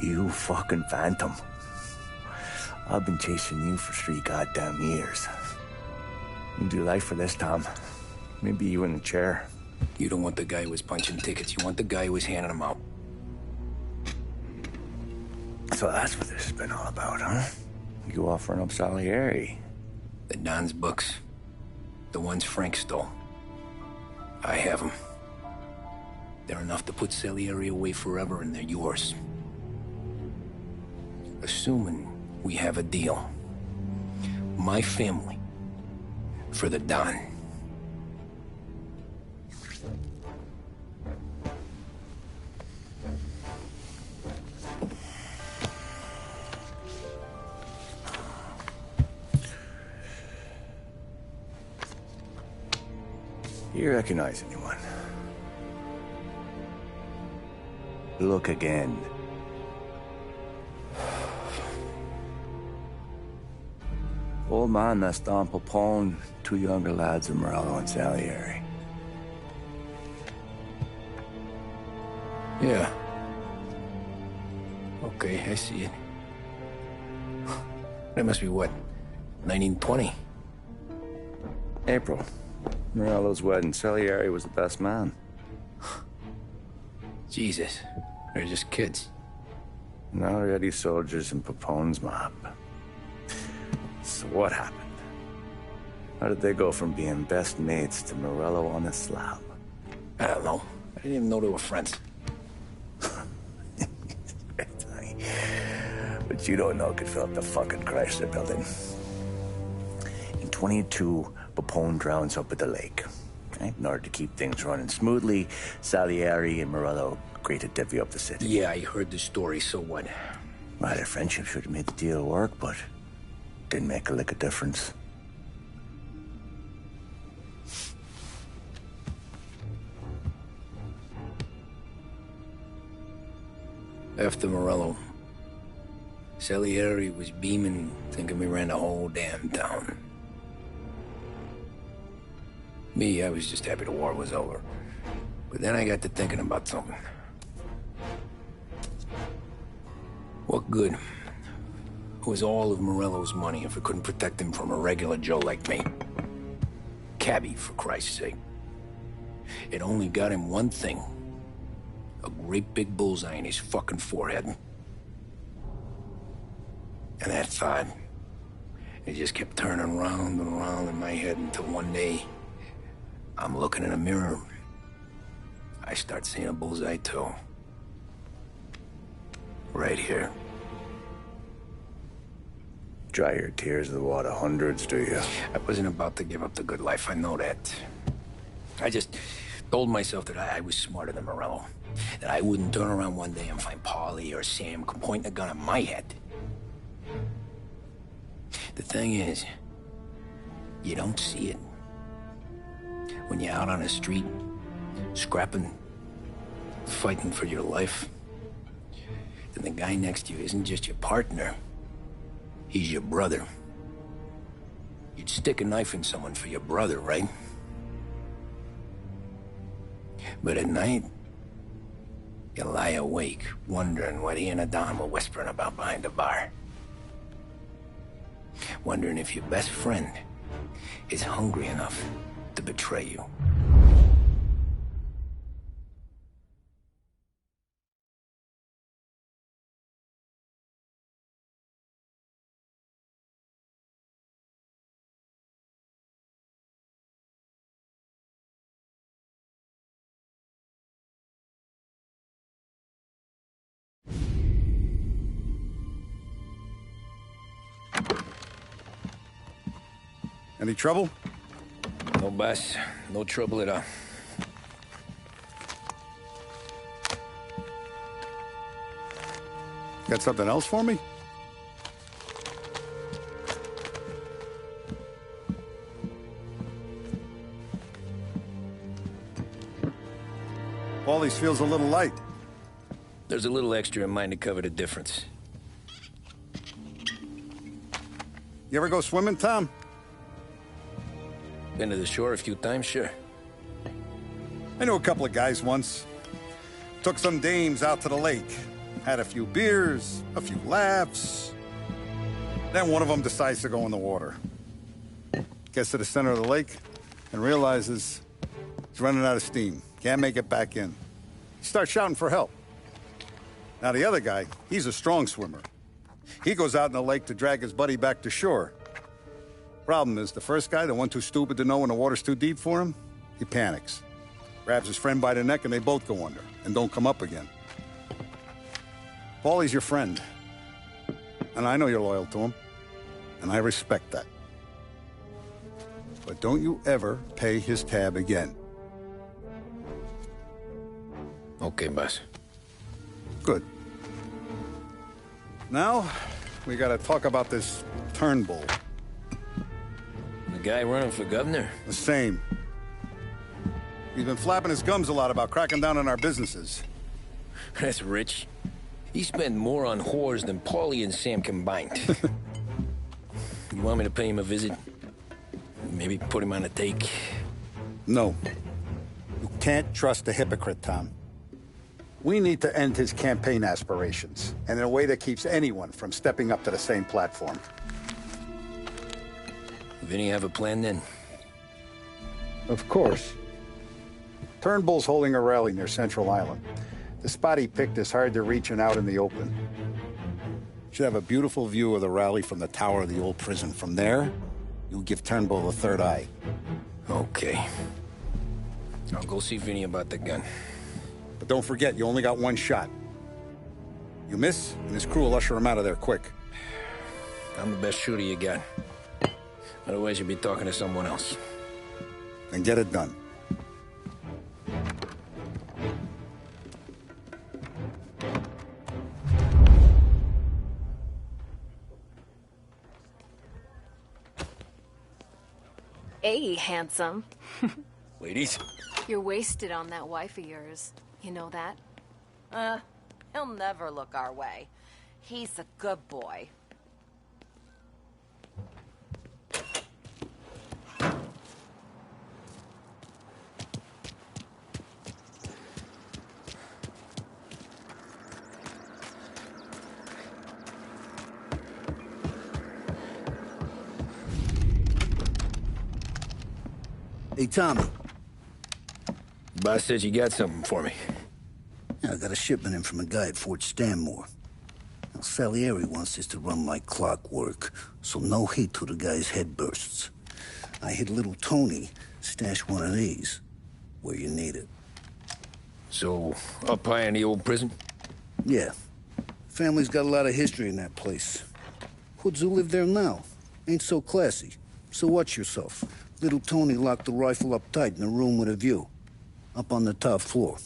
You fucking phantom. I've been chasing you for 3 goddamn years. You do life for this, Tom. Maybe you in the chair. You don't want the guy who was punching tickets. You want the guy who was handing them out. So that's what this has been all about, huh? You offering up Salieri. The Don's books. The ones Frank stole. I have them. They're enough to put Salieri away forever, and they're yours. Assuming we have a deal. My family for the Don. You recognize anyone? Look again. Old man that's Don Popone, 2 younger lads of Morello and Salieri. Yeah. Okay, I see it. That must be what? 1920? April. Morello's wedding. Salieri was the best man. Jesus. They're just kids. Now already soldiers in Popone's mob. So what happened? How did they go from being best mates to Morello on a slab? I don't know. I didn't even know they were friends. But you don't know could fill up the fucking Chrysler building. In 22, Popone drowns up at the lake. Right? In order to keep things running smoothly, Salieri and Morello agreed to divvy up the city. Yeah, I heard the story, so what? Well, their friendship should have made the deal work, but didn't make a lick of difference. After Morello, Salieri was beaming, thinking we ran the whole damn town. Me, I was just happy the war was over. But then I got to thinking about something. What good was all of Morello's money if it couldn't protect him from a regular Joe like me? Cabbie, for Christ's sake. It only got him one thing. A great big bullseye in his fucking forehead. And that thought, it just kept turning round and round in my head until one day, I'm looking in a mirror. I start seeing a bullseye too. Right here. Dry your tears of the water hundreds, do you? I wasn't about to give up the good life, I know that. I just told myself that I was smarter than Morello. That I wouldn't turn around one day and find Paulie or Sam pointing a gun at my head. The thing is, you don't see it. When you're out on the street, scrapping, fighting for your life, then the guy next to you isn't just your partner, he's your brother. You'd stick a knife in someone for your brother, right? But at night, you lie awake, wondering what he and a Don were whispering about behind the bar. Wondering if your best friend is hungry enough to betray you. Any trouble? No, boss. No trouble at all. Got something else for me? Paulie's feels a little light. There's a little extra in mine to cover the difference. You ever go swimming, Tom? Been to the shore a few times, sure. I knew a couple of guys once. Took some dames out to the lake. Had a few beers, a few laughs. Then one of them decides to go in the water. Gets to the center of the lake and realizes he's running out of steam. Can't make it back in. He starts shouting for help. Now the other guy, he's a strong swimmer. He goes out in the lake to drag his buddy back to shore. Problem is, the first guy, the one too stupid to know when the water's too deep for him, he panics. Grabs his friend by the neck and they both go under and don't come up again. Paulie's your friend. And I know you're loyal to him. And I respect that. But don't you ever pay his tab again. Okay, boss. Good. Now, we gotta talk about this Turnbull. The guy running for governor? The same. He's been flapping his gums a lot about cracking down on our businesses. That's rich. He spent more on whores than Paulie and Sam combined. You want me to pay him a visit? Maybe put him on a take? No. You can't trust a hypocrite, Tom. We need to end his campaign aspirations, and in a way that keeps anyone from stepping up to the same platform. Vinny have a plan then? Of course. Turnbull's holding a rally near Central Island. The spot he picked is hard to reach and out in the open. Should have a beautiful view of the rally from the tower of the old prison. From there, you'll give Turnbull a third eye. Okay. I'll go see Vinny about the gun. But don't forget, you only got one shot. You miss, and his crew will usher him out of there quick. I'm the best shooter you got. Otherwise, you'll be talking to someone else. Then get it done. Hey, handsome. Ladies? You're wasted on that wife of yours. You know that? He'll never look our way. He's a good boy. Hey, Tommy. Boss said you got something for me. Yeah, I got a shipment in from a guy at Fort Stanmore. Now, Salieri wants this to run like clockwork, so no heat till the guy's head bursts. I hit little Tony, stash one of these where you need it. So, up high in the old prison? Yeah. Family's got a lot of history in that place. Hoods who live there now. Ain't so classy. So watch yourself. Little Tony locked the rifle up tight in a room with a view. Up on the top floor.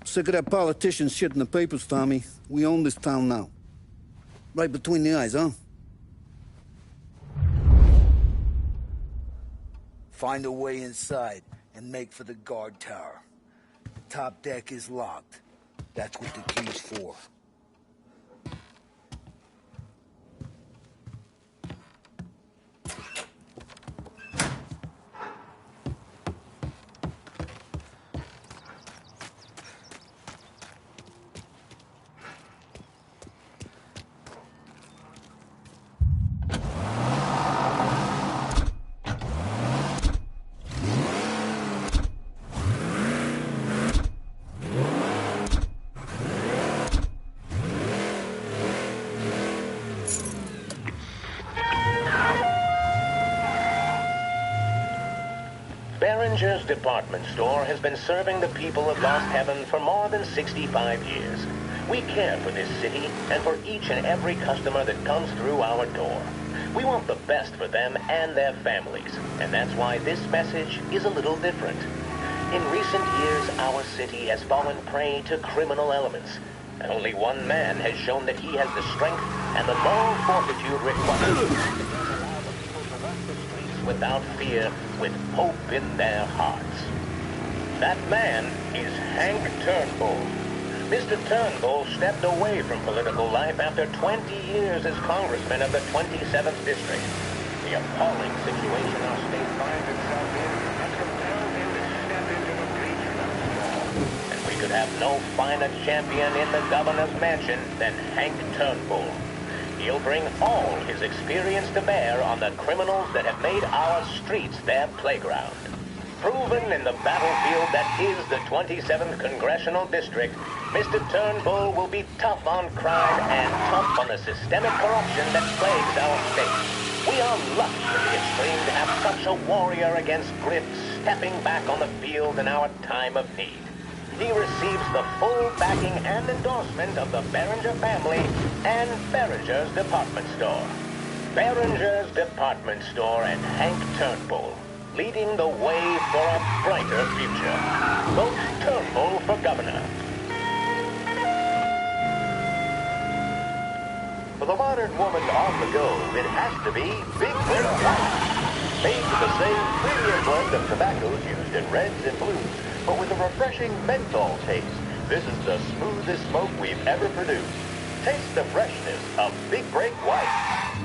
Sick of that politician shit in the papers, Tommy. We own this town now. Right between the eyes, huh? Find a way inside and make for the guard tower. Top deck is locked. That's what the key's for. Behringer's department store has been serving the people of Lost Heaven for more than 65 years. We care for this city and for each and every customer that comes through our door. We want the best for them and their families, and that's why this message is a little different. In recent years, our city has fallen prey to criminal elements, and only one man has shown that he has the strength and the moral fortitude required without fear, with hope in their hearts. That man is Hank Turnbull. Mr. Turnbull stepped away from political life after 20 years as congressman of the 27th District. The appalling situation our state finds itself in has compelled him to step into the breach of the law. And we could have no finer champion in the governor's mansion than Hank Turnbull. He'll bring all his experience to bear on the criminals that have made our streets their playground. Proven in the battlefield that is the 27th Congressional District, Mr. Turnbull will be tough on crime and tough on the systemic corruption that plagues our state. We are lucky in the extreme to have such a warrior against grift stepping back on the field in our time of need. He receives the full backing and endorsement of the Behringer family and Behringer's Department Store. Behringer's Department Store and Hank Turnbull, leading the way for a brighter future. Vote Turnbull for governor. For the modern woman on the go, it has to be Big Break White. Made with the same premium blend of tobaccos used in reds and blues, but with a refreshing menthol taste. This is the smoothest smoke we've ever produced. Taste the freshness of Big Break White.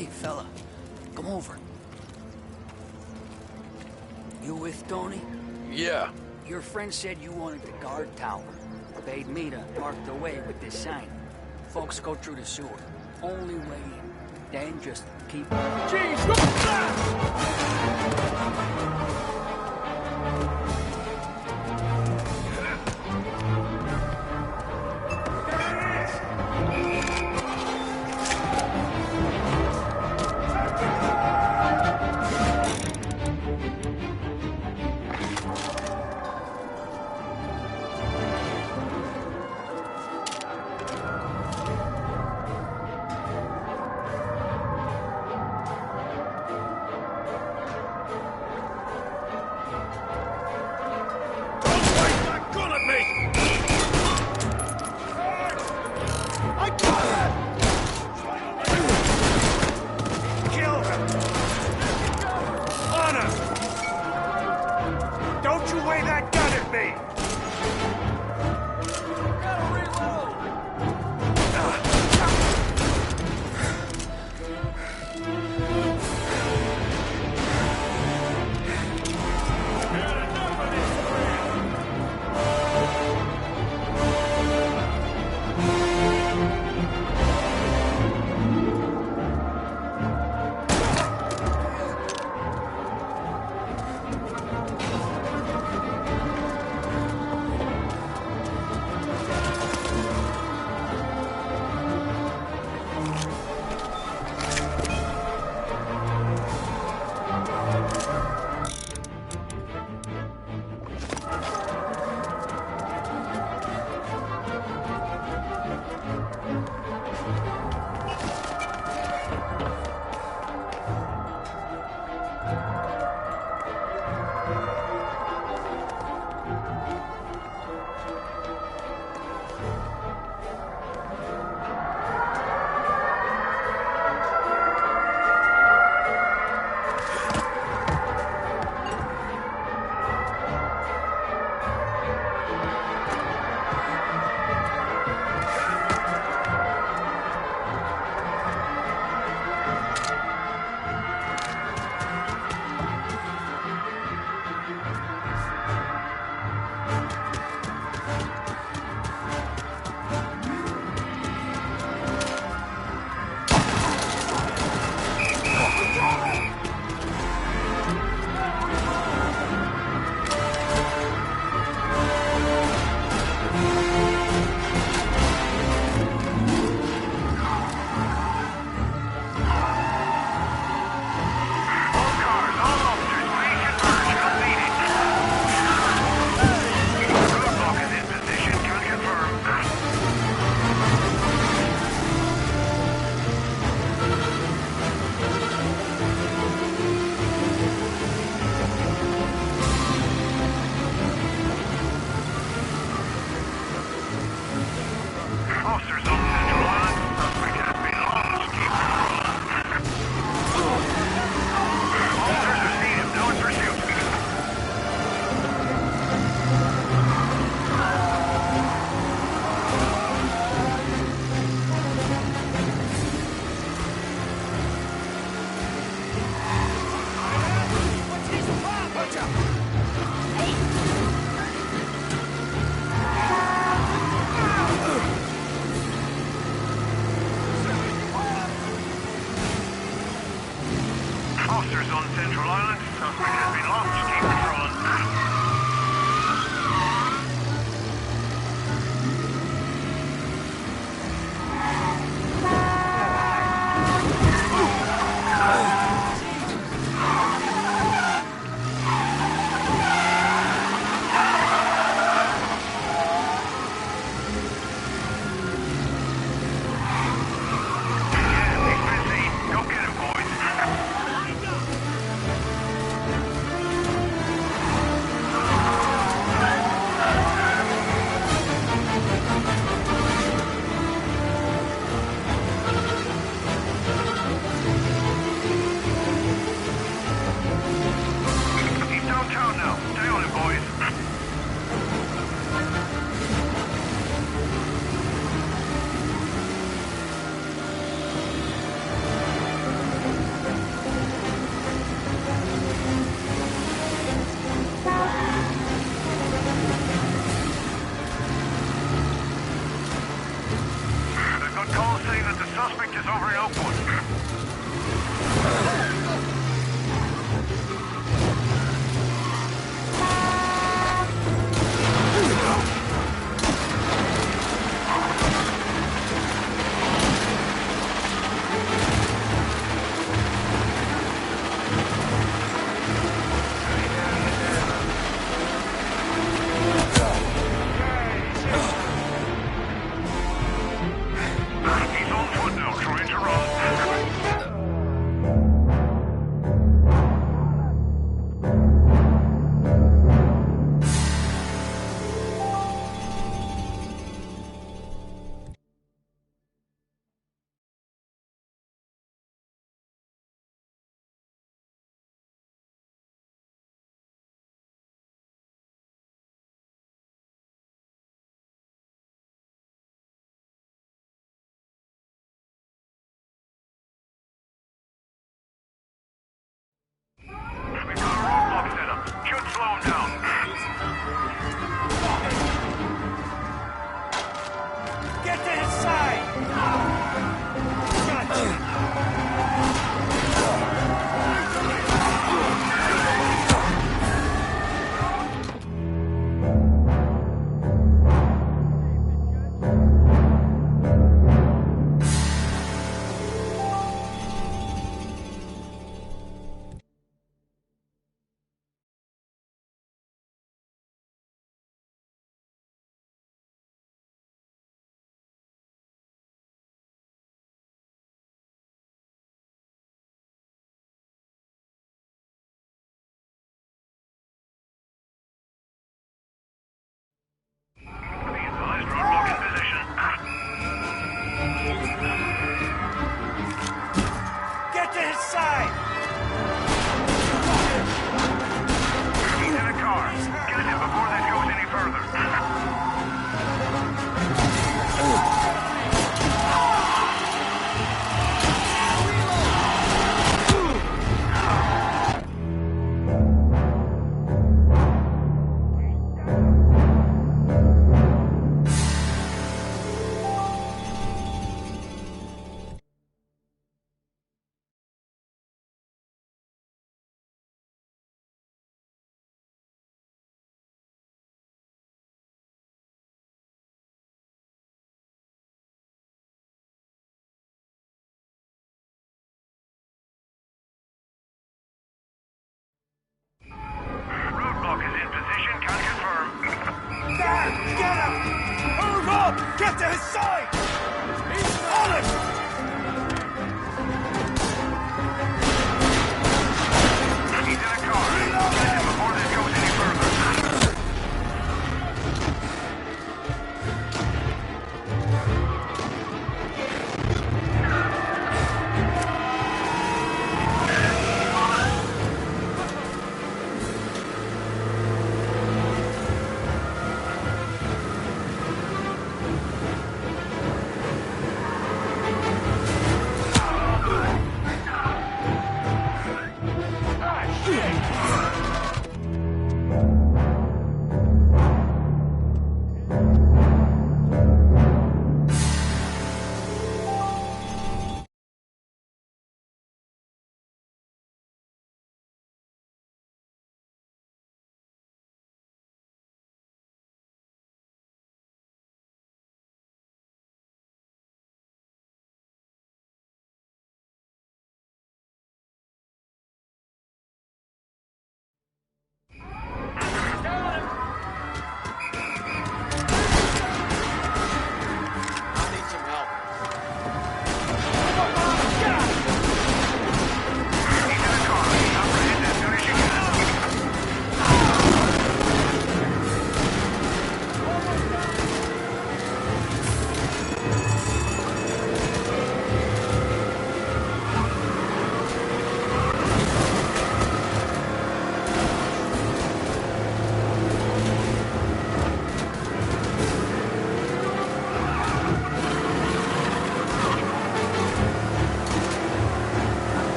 Hey, fella, come over. You with Tony? Yeah. Your friend said you wanted the guard tower. Paid me to mark the way with this sign. Folks go through the sewer. Only way in. Then just keep... Jeez, look at that! posters on Central Island. Suspect has been lost. Keep patrolling. Get to his side! He's on him! He's in a car. Get him before this goes any further.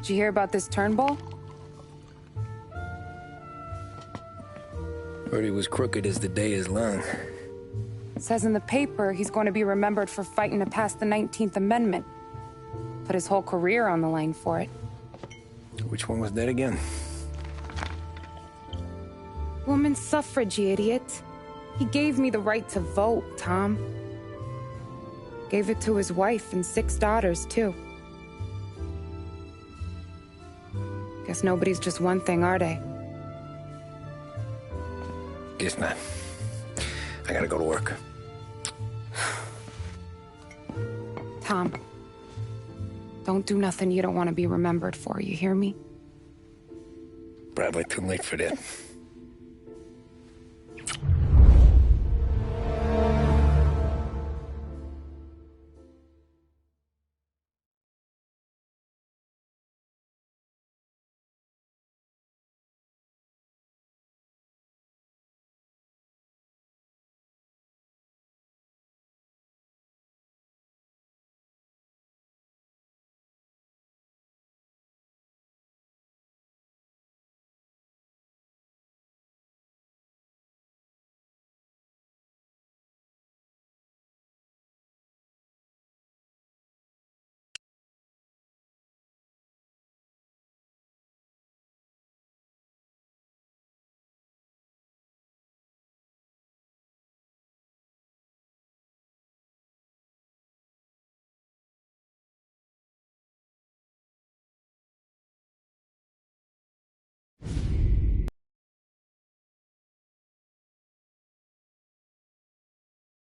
Did you hear about this Turnbull? Heard he was crooked as the day is long. It says in the paper he's going to be remembered for fighting to pass the 19th Amendment. Put his whole career on the line for it. Which one was that again? Women's suffrage, you idiot. He gave me the right to vote, Tom. Gave it to his wife and 6 daughters, too. Guess nobody's just one thing, are they? Guess not. I gotta go to work. Tom, don't do nothing you don't want to be remembered for, you hear me? Probably too late for that.